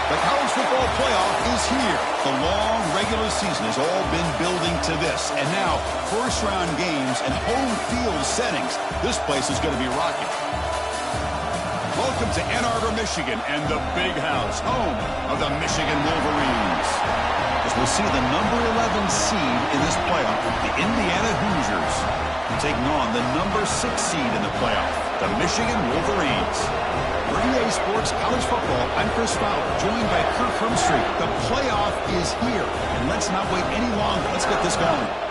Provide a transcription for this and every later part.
The college football playoff is here. The long regular season has all been building to this. And now, first-round games and home field settings. This place is going to be rocking. Welcome to Ann Arbor, Michigan, and the Big House, home of the Michigan Wolverines. As we'll see the number 11 seed in this playoff, the Indiana Hoosiers, taking on the number 6 seed in the playoff, the Michigan Wolverines. For EA Sports College Football, I'm Chris Fowler, joined by Kirk Herbstreit. The playoff is here, and let's not wait any longer. Let's get this going.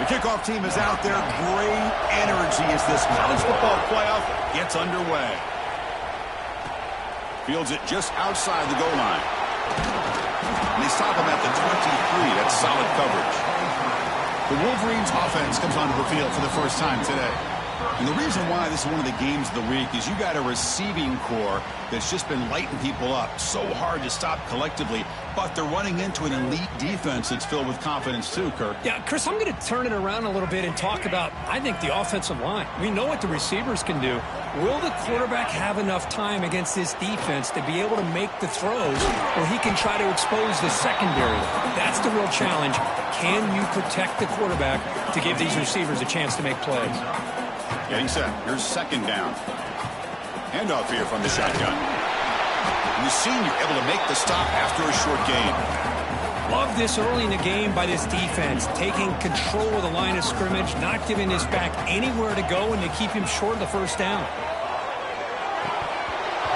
The kickoff team is out there. Great energy as this college football playoff gets underway. Fields it just outside the goal line. And they stop him at the 23. That's solid coverage. The Wolverines offense comes onto the field for the first time today. And the reason why this is one of the games of the week is you got a receiving core that's just been lighting people up. So hard to stop collectively, but they're running into an elite defense that's filled with confidence too, Kirk. Yeah, Chris, I'm going to turn it around a little bit and talk about, I think, the offensive line. We know what the receivers can do. Will the quarterback have enough time against this defense to be able to make the throws where he can try to expose the secondary? That's the real challenge. Can you protect the quarterback to give these receivers a chance to make plays? Getting set. Here's second down. Handoff here from the shotgun. And the senior able to make the stop after a short gain. Love this early in the game by this defense, taking control of the line of scrimmage, not giving this back anywhere to go, and they keep him short of the first down.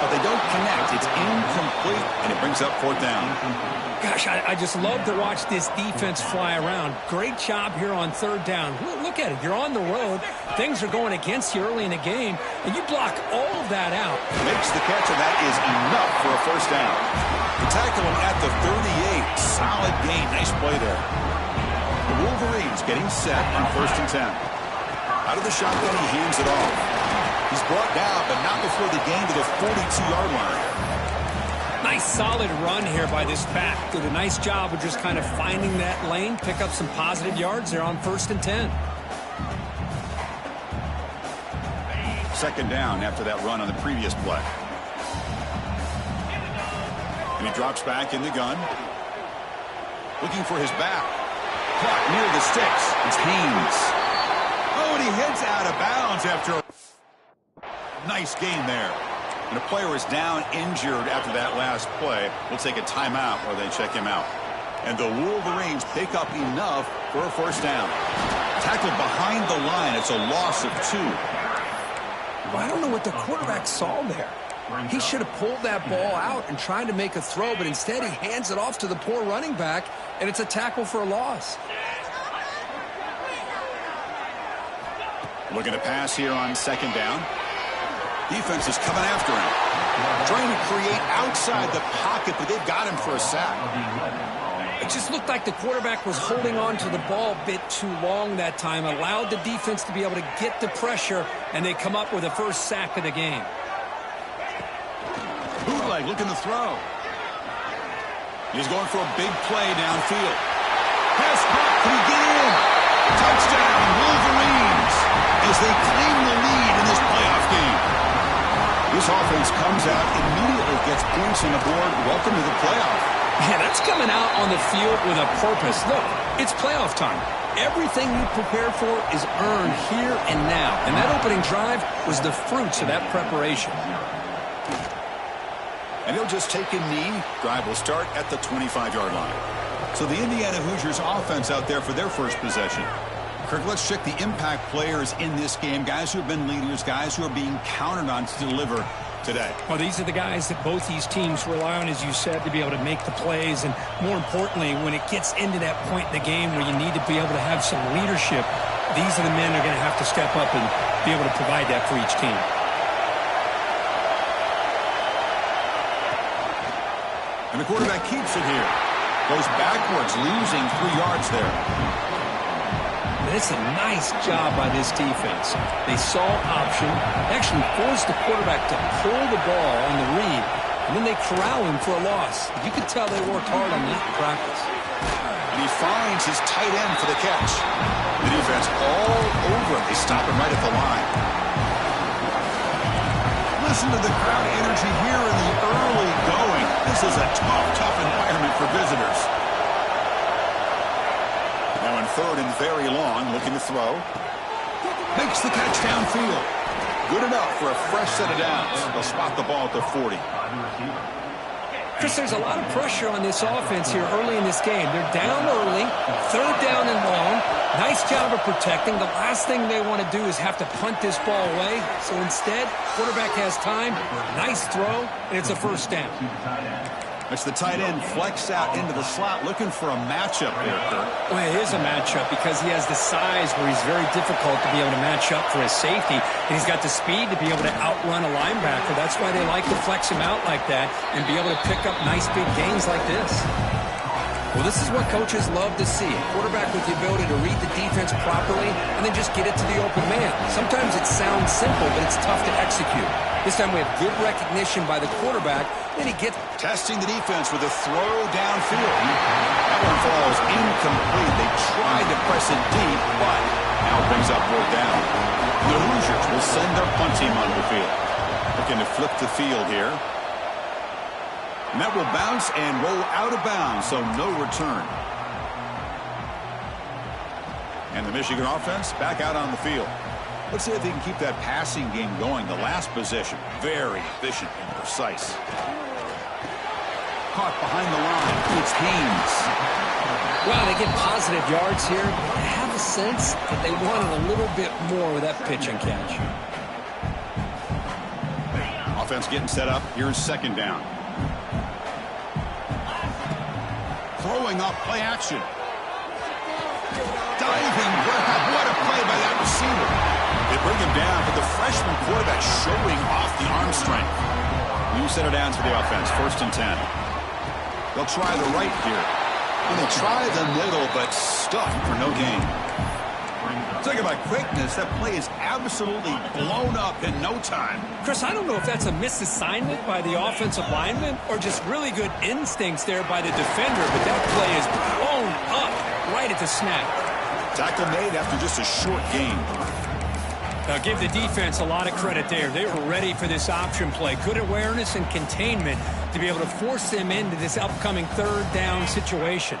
But they don't connect. It's incomplete, and it brings up fourth down. Gosh, I just love to watch this defense fly around. Great job here on third down. Look at it. You're on the road. Things are going against you early in the game, and you block all of that out. Makes the catch, and that is enough for a first down. The tackle him at the 38. Solid gain. Nice play there. The Wolverines getting set on first and 10. Out of the shotgun, he hands it off. He's brought down, but not before the gain to the 42-yard line. Nice solid run here by this back. Did a nice job of just kind of finding that lane, pick up some positive yards there on first and 10. Second down after that run on the previous play. And he drops back in the gun. Looking for his back. Caught near the sticks. It's Haynes. Oh, and he heads out of bounds after Nice gain there. And a player is down injured after that last play. We'll take a timeout while they check him out. And the Wolverines pick up enough for a first down. Tackled behind the line. It's a loss of 2. Well, I don't know what the quarterback saw there. He should have pulled that ball out and tried to make a throw, but instead he hands it off to the poor running back, and it's a tackle for a loss. Looking to pass here on second down. Defense is coming after him. Trying to create outside the pocket, but they've got him for a sack. It just looked like the quarterback was holding on to the ball a bit too long that time, allowed the defense to be able to get the pressure, and they come up with the first sack of the game. Bootleg looking to throw. He's going for a big play downfield. Pass caught. Can he get in? Touchdown, Wolverines, as they claim the lead in this playoff game. This offense comes out, immediately gets points on the board. Welcome to the playoff. Yeah, that's coming out on the field with a purpose. Look, it's playoff time. Everything you prepared for is earned here and now. And that opening drive was the fruits of that preparation. And he'll just take a knee. Drive will start at the 25-yard line. So the Indiana Hoosiers offense out there for their first possession. Kirk, let's check the impact players in this game. Guys who have been leaders, guys who are being counted on to deliver today. Well, these are the guys that both these teams rely on, as you said, to be able to make the plays. And more importantly, when it gets into that point in the game where you need to be able to have some leadership, these are the men that are going to have to step up and be able to provide that for each team. And the quarterback keeps it here. Goes backwards, losing 3 yards there. It's a nice job by this defense. They saw option, actually forced the quarterback to pull the ball on the read, and then they corral him for a loss. You could tell they worked hard on that in practice. And he finds his tight end for the catch. The defense all over him. They stop him right at the line. Listen to the crowd energy here in the early going. This is a tough environment for visitors. Now in third and very long, looking to throw. Makes the catch downfield. Good enough for a fresh set of downs. They'll spot the ball at the 40. Chris, there's a lot of pressure on this offense here early in this game. They're down early, third down and long. Nice job of protecting. The last thing they want to do is have to punt this ball away. So instead, quarterback has time, nice throw, and it's a first down. It's the tight end flex out into the slot, looking for a matchup here, Kirk. Well, it is a matchup because he has the size where he's very difficult to be able to match up for his safety. And he's got the speed to be able to outrun a linebacker. That's why they like to flex him out like that and be able to pick up nice big gains like this. Well, this is what coaches love to see. A quarterback with the ability to read the defense properly and then just get it to the open man. Sometimes it sounds simple, but it's tough to execute. This time we have good recognition by the quarterback. Then he gets testing the defense with a throw downfield. That one falls incomplete. They tried to press it deep, but now brings up fourth down. The Hoosiers will send their punt team onto the field. Looking to flip the field here. And that will bounce and roll out of bounds, so no return. And the Michigan offense back out on the field. Let's see if they can keep that passing game going. The last possession, very efficient and precise. Caught behind the line. It's Haynes. Well, they get positive yards here. I have a sense that they wanted a little bit more with that pitch and catch. Offense getting set up. Here's second down. Throwing up, play action. Diving grab. What a play by that receiver. They bring him down, but the freshman quarterback showing off the arm strength. New set of downs for the offense. First and 10. They'll try the right here. And they try the middle, but stuck for no gain. Talking about quickness, that play is absolutely blown up in no time. Chris, I don't know if that's a misassignment by the offensive lineman or just really good instincts there by the defender, but that play is blown up right at the snap. Tackle made after just a short gain. Now, give the defense a lot of credit there. They were ready for this option play. Good awareness and containment to be able to force them into this upcoming third down situation.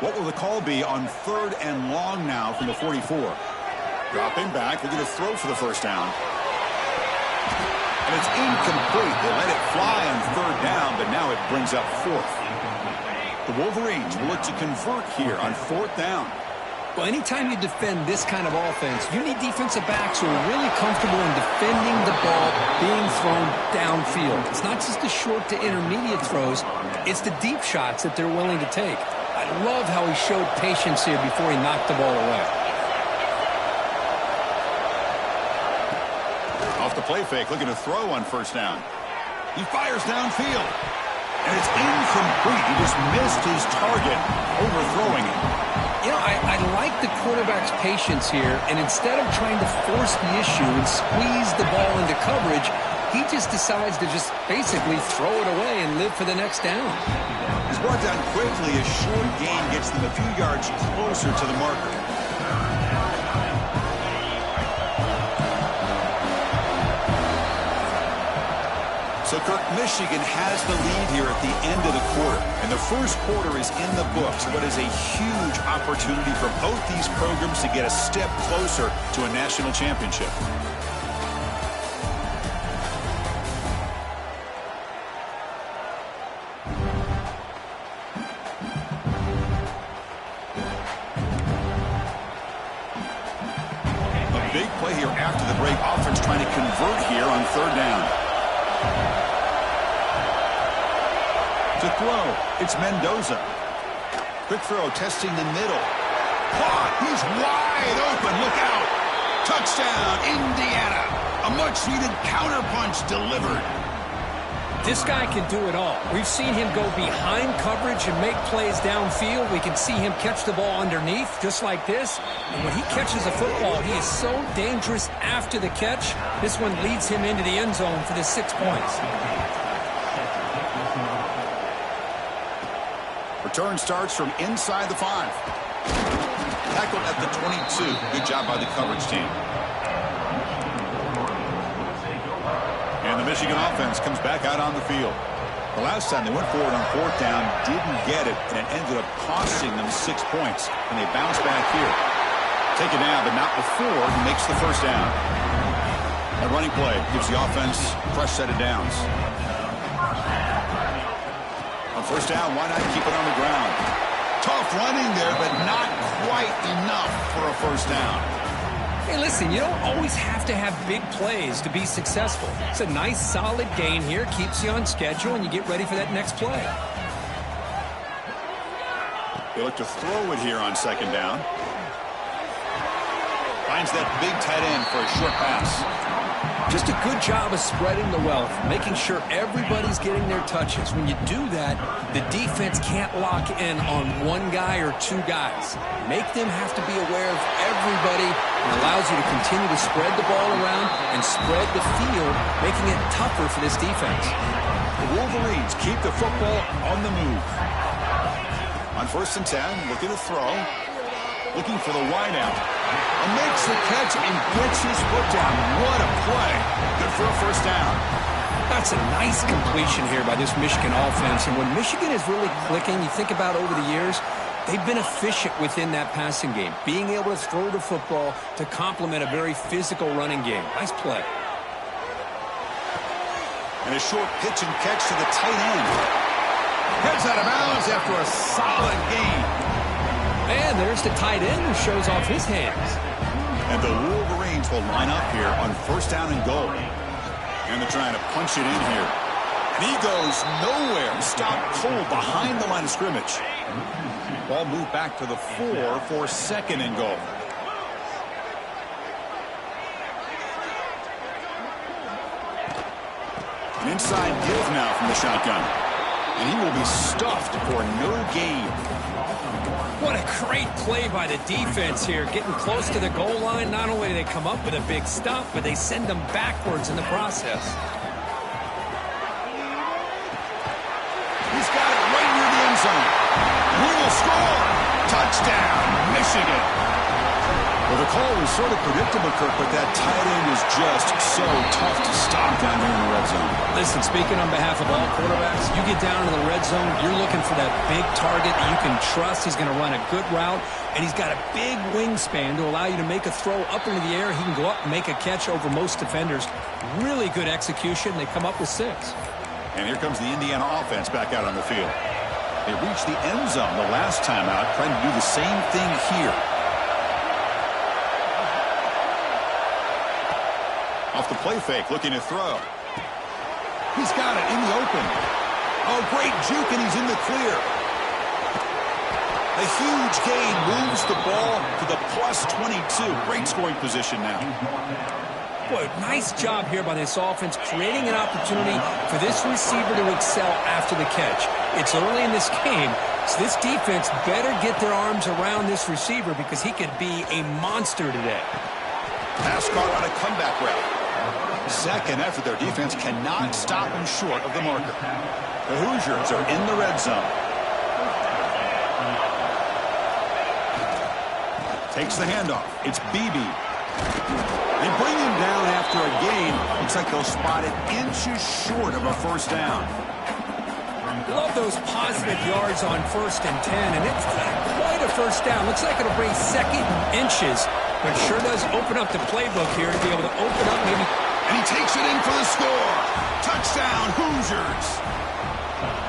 What will the call be on third and long now from the 44? Dropping back. They're going to throw for the first down. And it's incomplete. They let it fly on third down, but now it brings up fourth. The Wolverines will look to convert here on fourth down. Well, anytime you defend this kind of offense, you need defensive backs who are really comfortable in defending the ball being thrown downfield. It's not just the short to intermediate throws. It's the deep shots that they're willing to take. I love how he showed patience here before he knocked the ball away. Off the play fake, looking to throw on first down. He fires downfield. And it's incomplete. He just missed his target, overthrowing it. You know, I like the quarterback's patience here, and instead of trying to force the issue and squeeze the ball into coverage, he just decides to just basically throw it away and live for the next down. He's brought down quickly. A short gain gets them a few yards closer to the marker. So, Kirk, Michigan has the lead here at the end of the quarter. And the first quarter is in the books. What is a huge opportunity for both these programs to get a step closer to a national championship. A big play here after the break. Offense trying to convert here on third down. To throw, it's Mendoza. Quick throw, testing the middle. Caught, he's wide open, look out. Touchdown, Indiana. A much-needed counterpunch delivered. This guy can do it all. We've seen him go behind coverage and make plays downfield. We can see him catch the ball underneath, just like this. And when he catches a football, he is so dangerous after the catch. This one leads him into the end zone for the 6 points. Return starts from inside the 5. Tackled at the 22. Good job by the coverage team. And the Michigan offense comes back out on the field. The last time they went forward on fourth down, didn't get it, and it ended up costing them 6 points. And they bounce back here. Take it down, but not before he makes the first down. A running play gives the offense a fresh set of downs. On first down, why not keep it on the ground? Tough running there, but not quite enough for a first down. Hey, listen, you don't always have to have big plays to be successful. It's a nice, solid gain here. Keeps you on schedule, and you get ready for that next play. They look to throw it here on second down. Finds that big tight end for a short pass. Just a good job of spreading the wealth, making sure everybody's getting their touches. When you do that, the defense can't lock in on one guy or two guys. Make them have to be aware of everybody. It allows you to continue to spread the ball around and spread the field, making it tougher for this defense. The Wolverines keep the football on the move. On first and 10, looking to throw. Looking for the wideout. And makes the catch and gets his foot down. What a play. Good for a first down. That's a nice completion here by this Michigan offense. And when Michigan is really clicking, you think about over the years, they've been efficient within that passing game. Being able to throw the football to complement a very physical running game. Nice play. And a short pitch and catch to the tight end. Heads out of bounds after a solid gain. And there's the tight end who shows off his hands. And the Wolverines will line up here on first down and goal. And they're trying to punch it in here. And he goes nowhere. Stopped cold behind the line of scrimmage. Ball moved back to the 4 for second and goal. An inside give now from the shotgun. And he will be stuffed for no gain. What a great play by the defense here. Getting close to the goal line, not only do they come up with a big stop, but they send them backwards in the process. He's got it right near the end zone. He will score. Touchdown, Michigan. The Well, the call was sort of predictable, Kirk, but that tight end is just so tough to stop down there in the red zone. Listen, speaking on behalf of all quarterbacks, you get down to the red zone, you're looking for that big target that you can trust. He's going to run a good route, and he's got a big wingspan to allow you to make a throw up into the air. He can go up and make a catch over most defenders. Really good execution. They come up with 6. And here comes the Indiana offense back out on the field. They reached the end zone the last time out, trying to do the same thing here. Off the play fake, looking to throw. He's got it in the open. Oh, great juke, and he's in the clear. A huge gain moves the ball to the plus 22. Great scoring position now. Boy, nice job here by this offense, creating an opportunity for this receiver to excel after the catch. It's early in this game, so this defense better get their arms around this receiver because he could be a monster today. Pass caught on a comeback route. Second effort, their defense cannot stop him short of the marker. The Hoosiers are in the red zone. Takes the handoff. It's Beebe. They bring him down after a gain. Looks like they'll spot it inches short of a first down. Love those positive yards on 1st and 10, and it's not quite a first down. Looks like it'll bring second inches, but sure does open up the playbook here to be able to open up maybe. And he takes it in for the score. Touchdown, Hoosiers.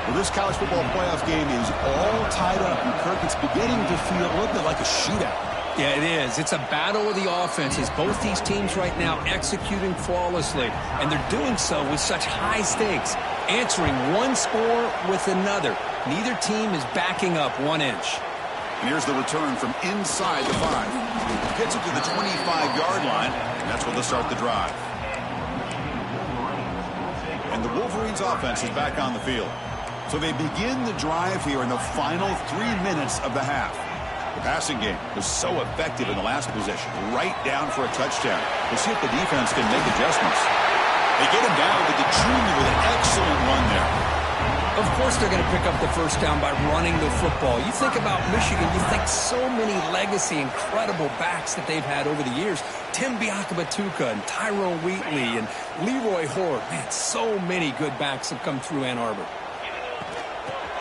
Well, this college football playoff game is all tied up, and Kirk, it's beginning to feel a little bit like a shootout. Yeah, it is. It's a battle of the offenses. Both these teams right now executing flawlessly, and they're doing so with such high stakes, answering one score with another. Neither team is backing up 1 inch. And here's the return from inside the 5. Gets it to the 25-yard line, and that's where they'll start the drive. And the Wolverines offense is back on the field. So they begin the drive here in the final 3 minutes of the half. The passing game was so effective in the last possession, right down for a touchdown. We'll see if the defense can make adjustments. They get him down with the junior with an excellent run there. Of course they're going to pick up the first down by running the football. You think about Michigan, you think so many legacy, incredible backs that they've had over the years. Tim Biakabatuka and Tyrone Wheatley and Leroy Horde. Man, so many good backs have come through Ann Arbor.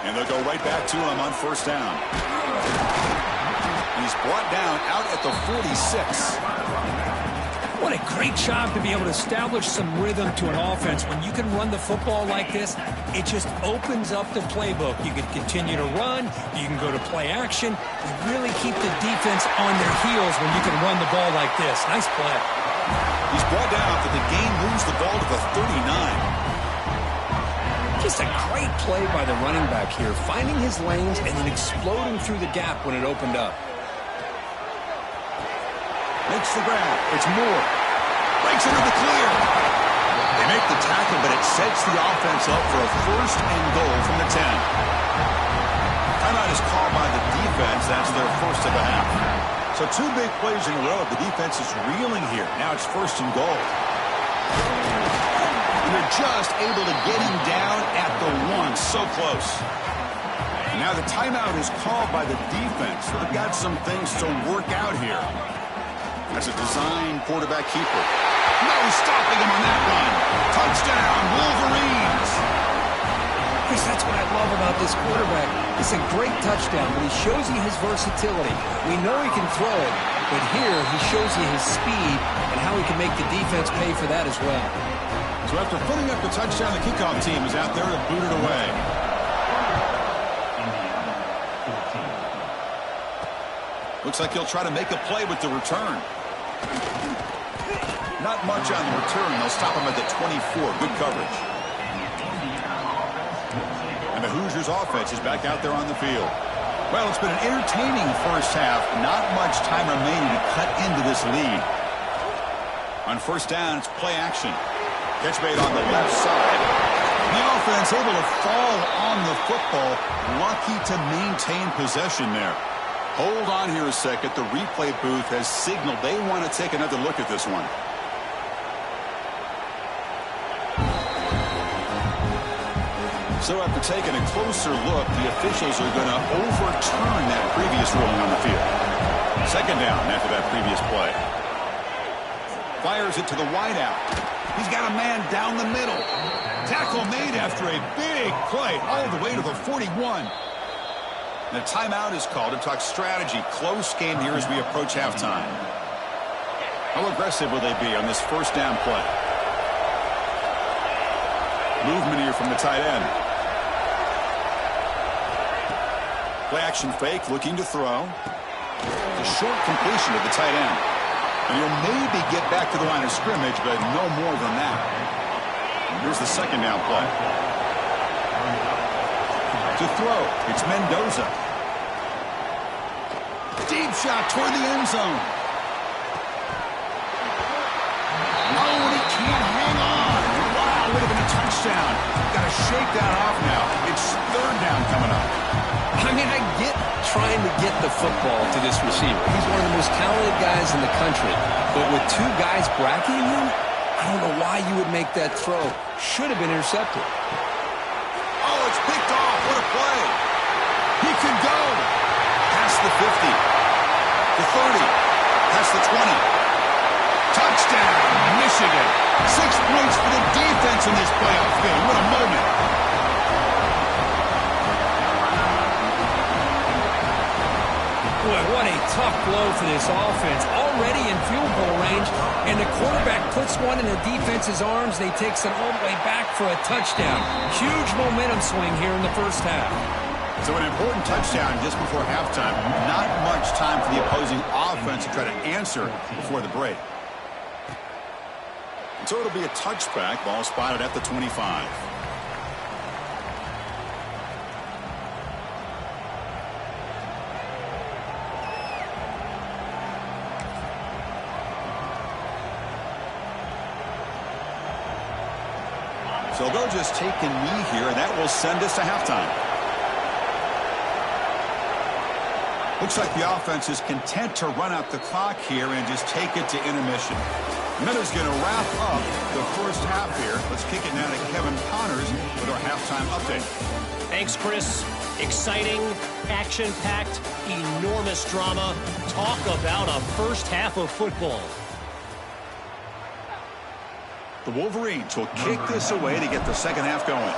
And they'll go right back to him on first down. He's brought down out at the 46. What a great job to be able to establish some rhythm to an offense. When you can run the football like this, it just opens up the playbook. You can continue to run. You can go to play action. You really keep the defense on their heels when you can run the ball like this. Nice play. He's brought down after the game moves the ball to the 39. Just a great play by the running back here, finding his lanes and then exploding through the gap when it opened up. Makes the grab. It's Moore. Breaks into the clear. They make the tackle, but it sets the offense up for a first and goal from the 10. Timeout is called by the defense. That's their first of the half. So 2 big plays in a row. The defense is reeling here. Now it's first and goal. And they're just able to get him down at the 1. So close. And now the timeout is called by the defense. So they've got some things to work out here. That's a design quarterback keeper. No stopping him on that one. Touchdown, Wolverines. Chris, that's what I love about this quarterback. It's a great touchdown, but he shows you his versatility. We know he can throw it, but here he shows you his speed and how he can make the defense pay for that as well. So after putting up the touchdown, the kickoff team is out there to boot it away. Looks like he'll try to make a play with the return. Not much on the return. They'll stop him at the 24. Good coverage. And the Hoosiers offense is back out there on the field. Well, it's been an entertaining first half. Not much time remaining to cut into this lead. On first down, it's play action. Catch made on the left side. The offense able to fall on the football. Lucky to maintain possession there. Hold on here a second. The replay booth has signaled they want to take another look at this one. So after taking a closer look, the officials are going to overturn that previous ruling on the field. Second down after that previous play. Fires it to the wideout. He's got a man down the middle. Tackle made after a big play all the way to the 41. And a timeout is called to talk strategy. Close game here as we approach halftime. How aggressive will they be on this first down play? Movement here from the tight end. Play action fake, looking to throw. A short completion to the tight end. And he'll maybe get back to the line of scrimmage, but no more than that. And here's the second down play. To throw, it's Mendoza. Deep shot toward the end zone. Oh, and he can't hang on. Wow, would have been a touchdown. Got to shake that off now. It's third down coming up. I mean, I get trying to get the football to this receiver. He's one of the most talented guys in the country. But with two guys bracketing him, I don't know why you would make that throw. Should have been intercepted. Oh, it's picked off. What a play. He could go. Past the 50. The 30. Past the 20. Touchdown, Michigan. 6 points for the defense in this playoff game. What a moment. Boy, what a tough blow for this offense. Already in field goal range, and the quarterback puts one in the defense's arms. They takes it all the way back for a touchdown. Huge momentum swing here in the first half. So an important touchdown just before halftime. Not much time for the opposing offense to try to answer before the break. So it'll be a touchback. Ball spotted at the 25. So they'll just take a knee here, and that will send us to halftime. Looks like the offense is content to run out the clock here and just take it to intermission. Miller's going to wrap up the first half here. Let's kick it now to Kevin Connors with our halftime update. Thanks, Chris. Exciting, action-packed, enormous drama. Talk about a first half of football. The Wolverines will kick this away to get the second half going.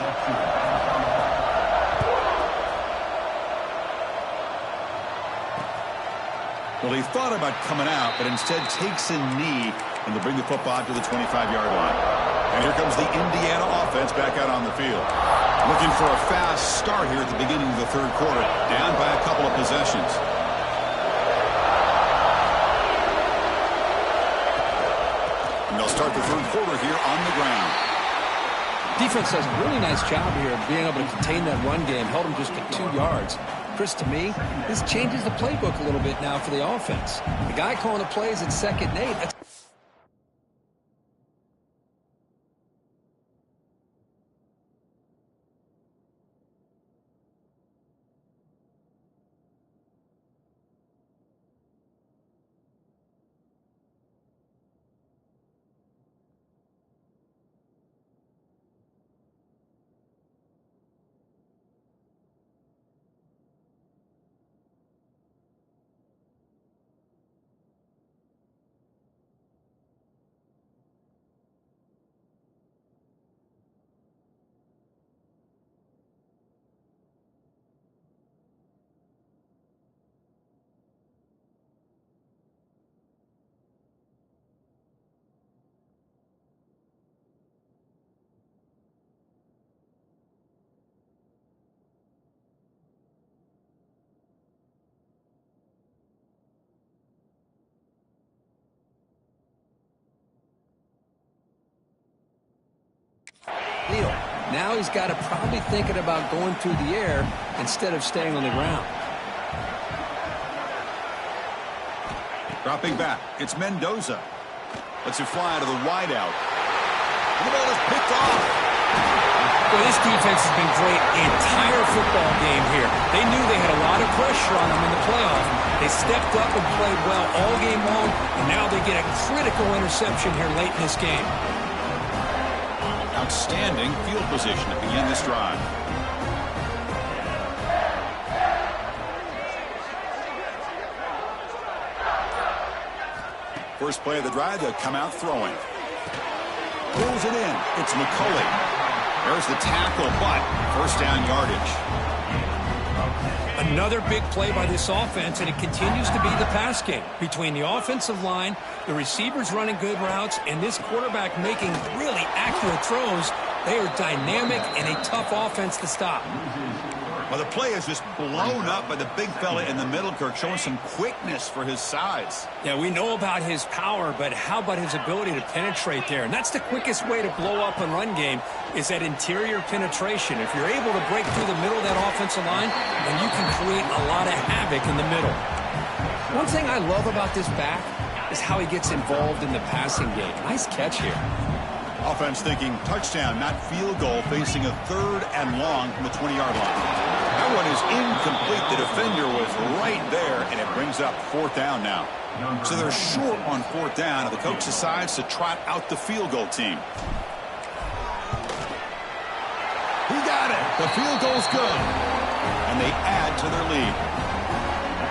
Well, he thought about coming out, but instead takes a knee, and they'll bring the football to the 25-yard line. And here comes the Indiana offense back out on the field. Looking for a fast start here at the beginning of the third quarter, down by a couple of possessions. And they'll start the third quarter here on the ground. Defense does a really nice job here of being able to contain that run game, held them just to 2 yards. Chris, to me, this changes the playbook a little bit now for the offense. The guy calling the plays at 2nd and 8, that's deal. Now he's got to probably thinking about going through the air instead of staying on the ground. Dropping back, it's Mendoza. Lets it fly to the wideout. And the ball is picked off. Well, this defense has been great the entire football game here. They knew they had a lot of pressure on them in the playoff. They stepped up and played well all game long, and now they get a critical interception here late in this game. Outstanding field position to begin this drive. First play of the drive, they'll come out throwing. Pulls it in. It's McCulley. There's the tackle, but first down yardage. Another big play by this offense, and it continues to be the pass game. Between the offensive line, the receivers running good routes, and this quarterback making really accurate throws, they are dynamic and a tough offense to stop. Well, the play is just blown up by the big fella in the middle, Kirk, showing some quickness for his size. Yeah, we know about his power, but how about his ability to penetrate there? And that's the quickest way to blow up a run game, is that interior penetration. If you're able to break through the middle of that offensive line, then you can create a lot of havoc in the middle. One thing I love about this back is how he gets involved in the passing game. Nice catch here. Offense thinking touchdown, not field goal, facing a 3rd and long from the 20-yard line. That one is incomplete. The defender was right there, and it brings up 4th down now. So they're short on 4th down, and the coach decides to trot out the field goal team. He got it. The field goal's good. And they add to their lead.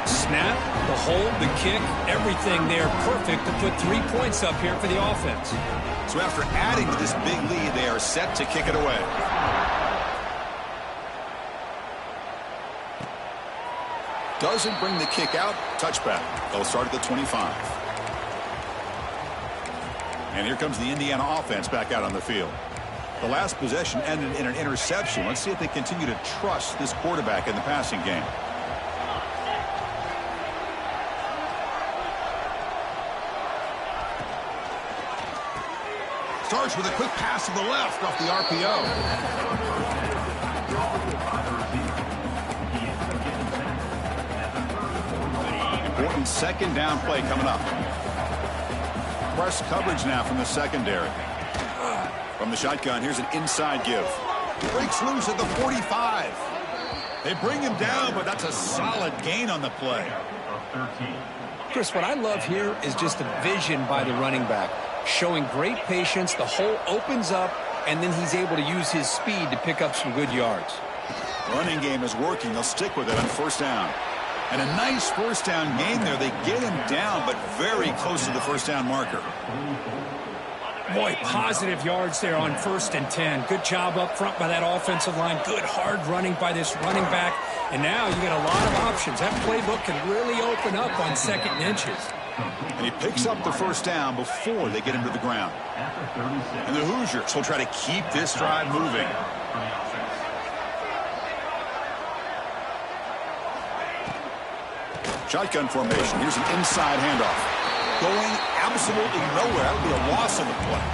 Snap, the hold, the kick, everything there perfect to put 3 points up here for the offense. So after adding to this big lead, they are set to kick it away. Doesn't bring the kick out. Touchback. They'll start at the 25. And here comes the Indiana offense back out on the field. The last possession ended in an interception. Let's see if they continue to trust this quarterback in the passing game. Starts with a quick pass to the left off the RPO. Important 2nd down play coming up. Press coverage now from the secondary. From the shotgun, here's an inside give. Breaks loose at the 45. They bring him down, but that's a solid gain on the play. Chris, what I love here is just the vision by the running back. Showing great patience, the hole opens up, and then he's able to use his speed to pick up some good yards. Running game is working. They'll stick with it on 1st down. And a nice 1st down gain there. They get him down, but very close to the 1st down marker. Boy, positive yards there on 1st and 10. Good job up front by that offensive line. Good hard running by this running back. And now you get a lot of options. That playbook can really open up on 2nd and inches. And he picks up the 1st down before they get him to the ground. And the Hoosiers will try to keep this drive moving. Shotgun formation. Here's an inside handoff. Going absolutely nowhere. That would be a loss on the play.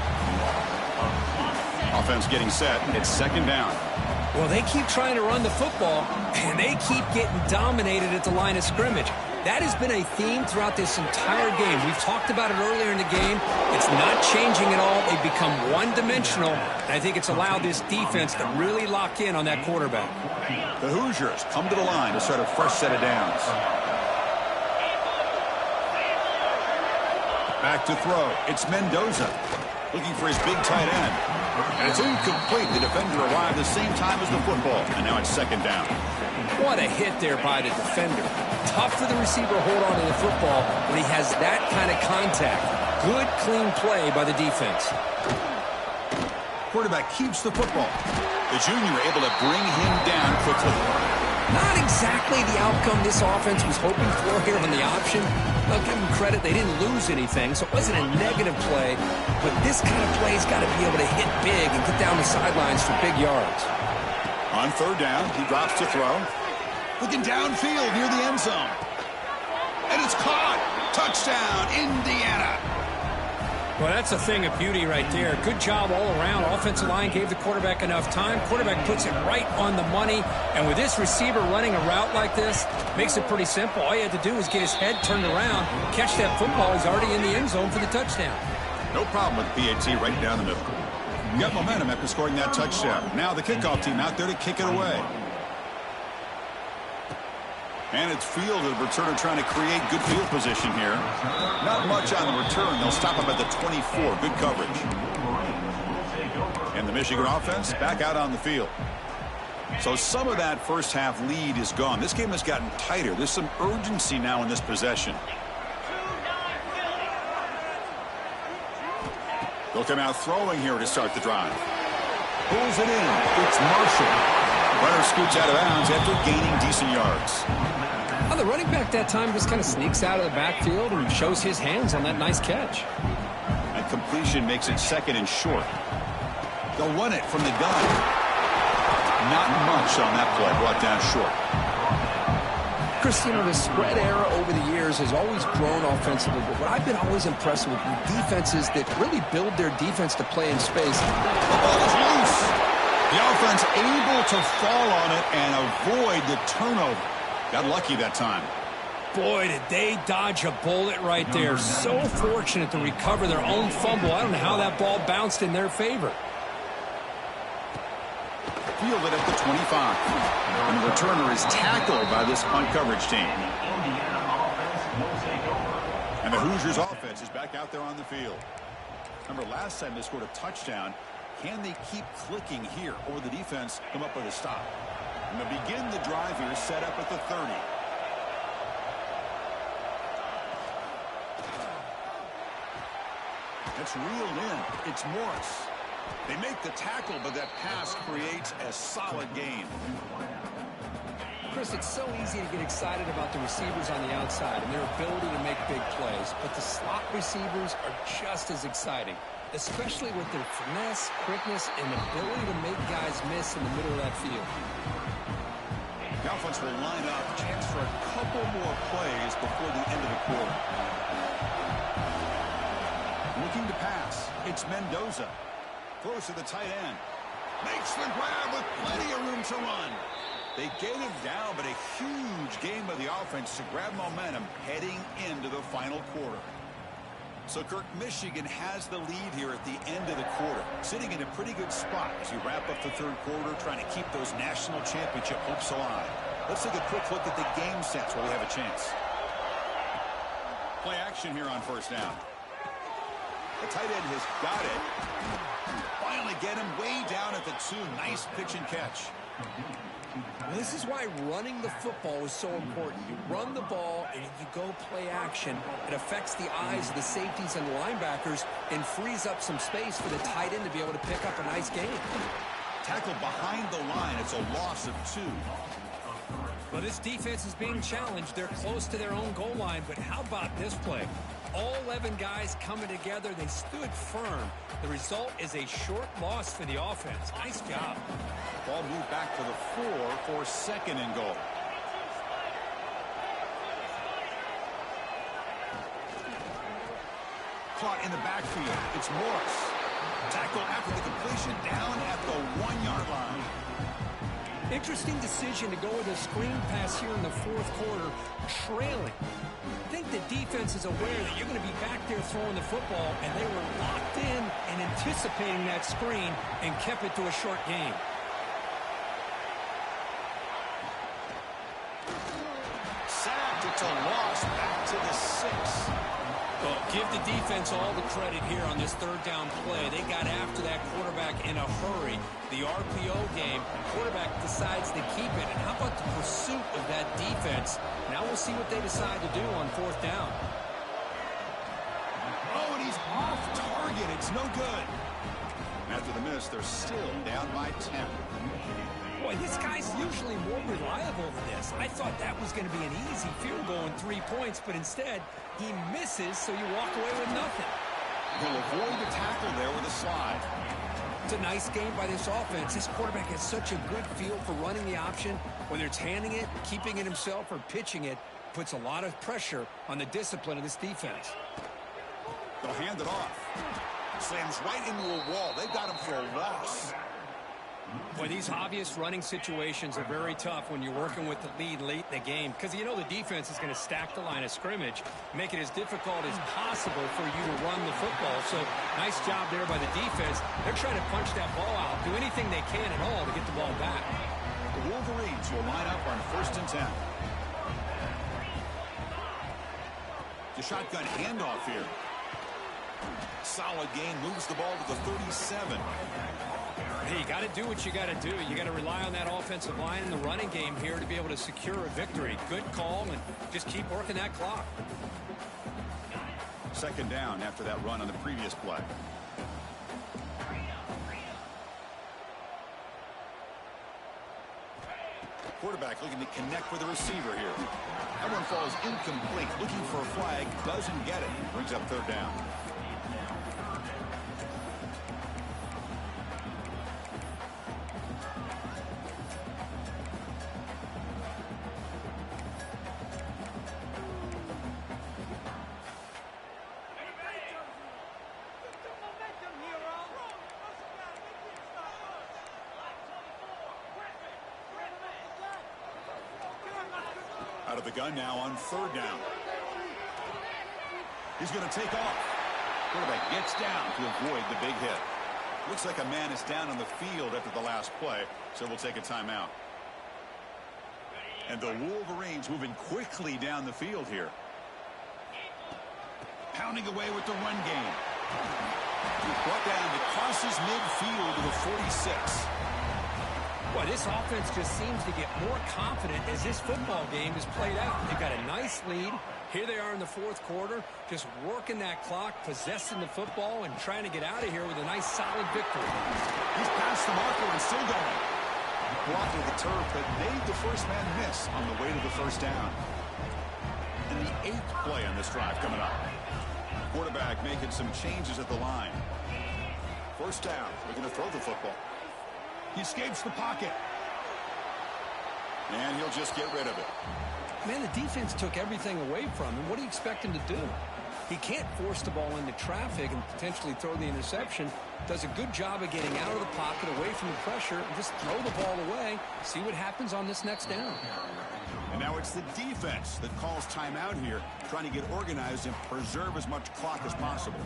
Offense getting set. It's 2nd down. Well, they keep trying to run the football, and they keep getting dominated at the line of scrimmage. That has been a theme throughout this entire game. We've talked about it earlier in the game. It's not changing at all. They've become one-dimensional, and I think it's allowed this defense to really lock in on that quarterback. The Hoosiers come to the line to start a fresh set of downs. Back to throw. It's Mendoza looking for his big tight end. And it's incomplete. The defender arrived the same time as the football, and now it's 2nd down. What a hit there by the defender. Tough for the receiver to hold on to the football when he has that kind of contact. Good, clean play by the defense. Quarterback keeps the football. The junior able to bring him down quickly. Not exactly the outcome this offense was hoping for here on the option. I'll give them credit. They didn't lose anything, so it wasn't a negative play. But this kind of play's got to be able to hit big and get down the sidelines for big yards. On 3rd down, he drops to throw. Looking downfield near the end zone. And it's caught. Touchdown, Indiana. Well, that's a thing of beauty right there. Good job all around. Offensive line gave the quarterback enough time. Quarterback puts it right on the money. And with this receiver running a route like this, makes it pretty simple. All you had to do was get his head turned around, catch that football. He's already in the end zone for the touchdown. No problem with the PAT right down the middle. You got momentum after scoring that touchdown. Now the kickoff team out there to kick it away. And it's fielded. Returner trying to create good field position here. Not much on the return. They'll stop him at the 24. Good coverage. And the Michigan offense back out on the field. So some of that first half lead is gone. This game has gotten tighter. There's some urgency now in this possession. They'll come out throwing here to start the drive. Pulls it in. It's Marshall. Runner scoots out of bounds after gaining decent yards. Well, the running back that time just kind of sneaks out of the backfield and shows his hands on that nice catch. And completion makes it second and short. They'll run it from the gun. Not much on that play, brought down short. Chris, you know, the spread era over the years has always grown offensively, but what I've been always impressed with defenses that really build their defense to play in space. The ball is loose. The offense able to fall on it and avoid the turnover. Got lucky that time. Boy, did they dodge a bullet right there. So fortunate to recover their own fumble. I don't know how that ball bounced in their favor. Fielded at the 25. And the returner is tackled by this punt coverage team. And the Hoosiers offense is back out there on the field. Remember, last time they scored a touchdown. Can they keep clicking here, or the defense come up with a stop? And they'll begin the drive here, set up at the 30. It's reeled in. It's Morris. They make the tackle, but that pass creates a solid gain. Chris, it's so easy to get excited about the receivers on the outside and their ability to make big plays, but the slot receivers are just as exciting, especially with their finesse, quickness, and ability to make guys miss in the middle of that field. The offense will line up, chance for a couple more plays before the end of the quarter. Looking to pass, it's Mendoza. Throws to the tight end. Makes the grab with plenty of room to run. They get him down, but a huge game by the offense to grab momentum heading into the final quarter. So, Kirk, Michigan has the lead here at the end of the quarter, sitting in a pretty good spot as you wrap up the third quarter, trying to keep those national championship hopes alive. Let's take a quick look at the game stats while we have a chance. Play action here on first down. The tight end has got it. Finally get him way down at the 2. Nice pitch and catch. Well, this is why running the football is so important. You run the ball and you go play action. It affects the eyes of the safeties and the linebackers and frees up some space for the tight end to be able to pick up a nice gain. Tackle behind the line. It's a loss of 2. Well, this defense is being challenged. They're close to their own goal line, but how about this play? All 11 guys coming together. They stood firm. The result is a short loss for the offense. Nice job. Ball moved back to the 4 for second and goal. Caught in the backfield. It's Morris. Tackle after the completion down at the 1-yard line. Interesting decision to go with a screen pass here in the fourth quarter, trailing. I think the defense is aware that you're going to be back there throwing the football, and they were locked in and anticipating that screen and kept it to a short gain. Sacked. It's a loss back to the 6. Well, give the defense all the credit here on this third down play. They got after that quarterback in a hurry. The RPO game, quarterback decides to keep it. And how about the pursuit of that defense? Now we'll see what they decide to do on fourth down. Oh, and he's off target. It's no good. After the miss, they're still down by 10. Boy, this guy's usually more reliable than this. I thought that was going to be an easy field goal in 3 points, but instead, he misses, so you walk away with nothing. He'll avoid the tackle there with a slide. It's a nice game by this offense. This quarterback has such a good feel for running the option. Whether it's handing it, keeping it himself, or pitching it, puts a lot of pressure on the discipline of this defense. They'll hand it off. Slams right into a wall. They've got him for a loss. Boy, these obvious running situations are very tough when you're working with the lead late in the game, because you know the defense is going to stack the line of scrimmage, make it as difficult as possible for you to run the football. So nice job there by the defense. They're trying to punch that ball out, do anything they can at all to get the ball back. The Wolverines will line up on first and 10. The shotgun handoff here. Solid gain, moves the ball to the 37. Hey, you got to do what you got to do. You got to rely on that offensive line in the running game here to be able to secure a victory. Good call, and just keep working that clock. Second down after that run on the previous play. quarterback looking to connect with the receiver here. That one falls incomplete. Looking for a flag. Doesn't get it. Brings up third down. Out of the gun now on third down. He's going to take off. Quarterback gets down to avoid the big hit. Looks like a man is down on the field after the last play, so we'll take a timeout. And the Wolverines moving quickly down the field here. Pounding away with the run game. Brought down to crosses midfield to the 46. Well, this offense just seems to get more confident as this football game is played out. They've got a nice lead. Here they are in the fourth quarter, just working that clock, possessing the football, and trying to get out of here with a nice, solid victory. He's past the marker and still going. Blocked with the turf, but made the first man miss on the way to the first down. And the 8th play on this drive coming up. Quarterback making some changes at the line. First down, looking to throw the football. He escapes the pocket. And he'll just get rid of it. Man, the defense took everything away from him. What do you expect him to do? He can't force the ball into traffic and potentially throw the interception. Does a good job of getting out of the pocket, away from the pressure, and just throw the ball away. See what happens on this next down. And now it's the defense that calls timeout here, trying to get organized and preserve as much clock as possible.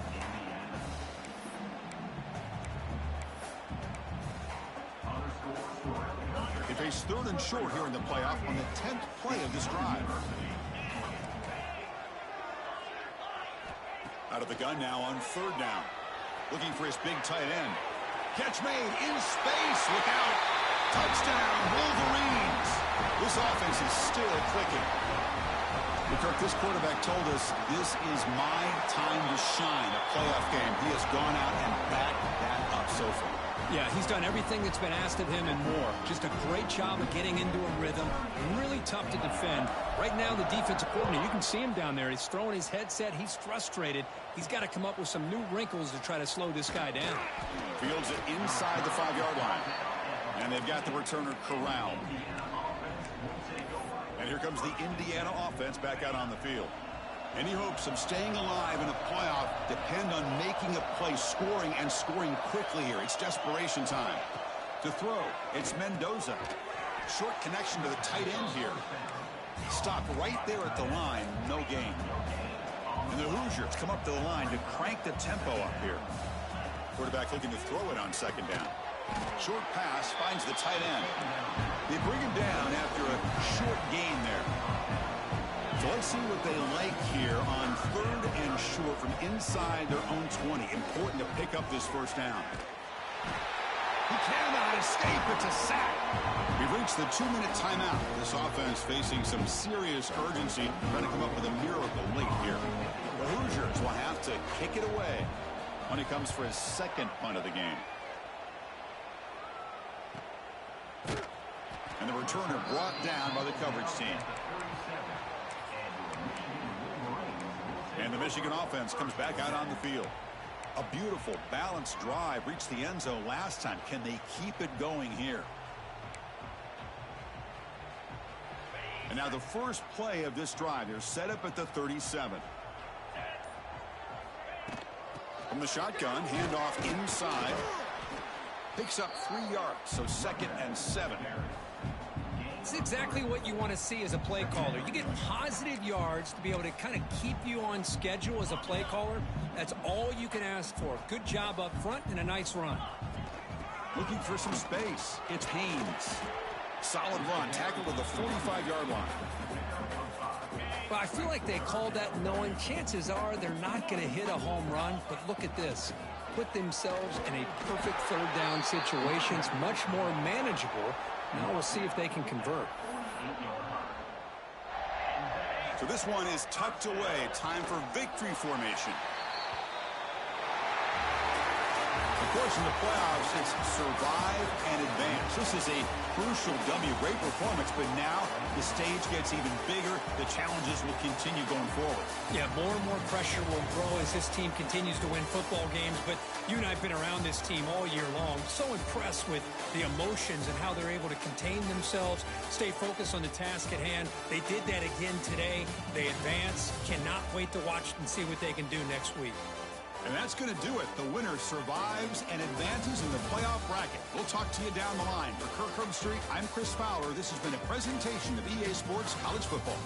They face third and short here in the playoff on the 10th play of this drive. Out of the gun now on third down. Looking for his big tight end. Catch made in space. Look out. Touchdown, Wolverines. This offense is still clicking. Kirk, this quarterback told us this is my time to shine. A playoff game. He has gone out and backed that up so far. Yeah, he's done everything that's been asked of him and more. Just a great job of getting into a rhythm. Really tough to defend. Right now, the defensive coordinator, you can see him down there. He's throwing his headset. He's frustrated. He's got to come up with some new wrinkles to try to slow this guy down. Fields it inside the 5-yard line. And they've got the returner corralled. And here comes the Indiana offense back out on the field. Any hopes of staying alive in a playoff depend on making a play, scoring, and scoring quickly here. It's desperation time. To throw, it's Mendoza. Short connection to the tight end here. Stopped right there at the line, no gain. And the Hoosiers come up to the line to crank the tempo up here. Quarterback looking to throw it on second down. Short pass finds the tight end. They bring him down after a short gain there. So let's see what they like here on third and short from inside their own 20. Important to pick up this first down. He cannot escape. It's a sack. We've reached the 2-minute timeout. This offense facing some serious urgency, trying to come up with a miracle late here. The Hoosiers will have to kick it away when he comes for his second punt of the game. And the returner brought down by the coverage team. And the Michigan offense comes back out on the field. A beautiful, balanced drive reached the end zone last time. Can they keep it going here? And now the first play of this drive. They're set up at the 37. From the shotgun, handoff inside. Picks up 3 yards, so 2nd and 7. It's exactly what you want to see as a play caller. You get positive yards to be able to kind of keep you on schedule as a play caller. That's all you can ask for. Good job up front and a nice run. Looking for some space. It's Haynes. Solid run. Tackled to the 45-yard line. Well, I feel like they called that knowing chances are they're not going to hit a home run. But look at this. Put themselves in a perfect third down situation. It's much more manageable. Now we'll see if they can convert. So this one is tucked away. Time for victory formation. The course, in the playoffs, it's survive and advance. This is a crucial W. Great performance, but now the stage gets even bigger. The challenges will continue going forward. Yeah, more and more pressure will grow as this team continues to win football games, but you and I have been around this team all year long. So impressed with the emotions and how they're able to contain themselves, stay focused on the task at hand. They did that again today. They advance. Cannot wait to watch and see what they can do next week. And that's going to do it. The winner survives and advances in the playoff bracket. We'll talk to you down the line. For Kirk Herbstreit, I'm Chris Fowler. This has been a presentation of EA Sports College Football.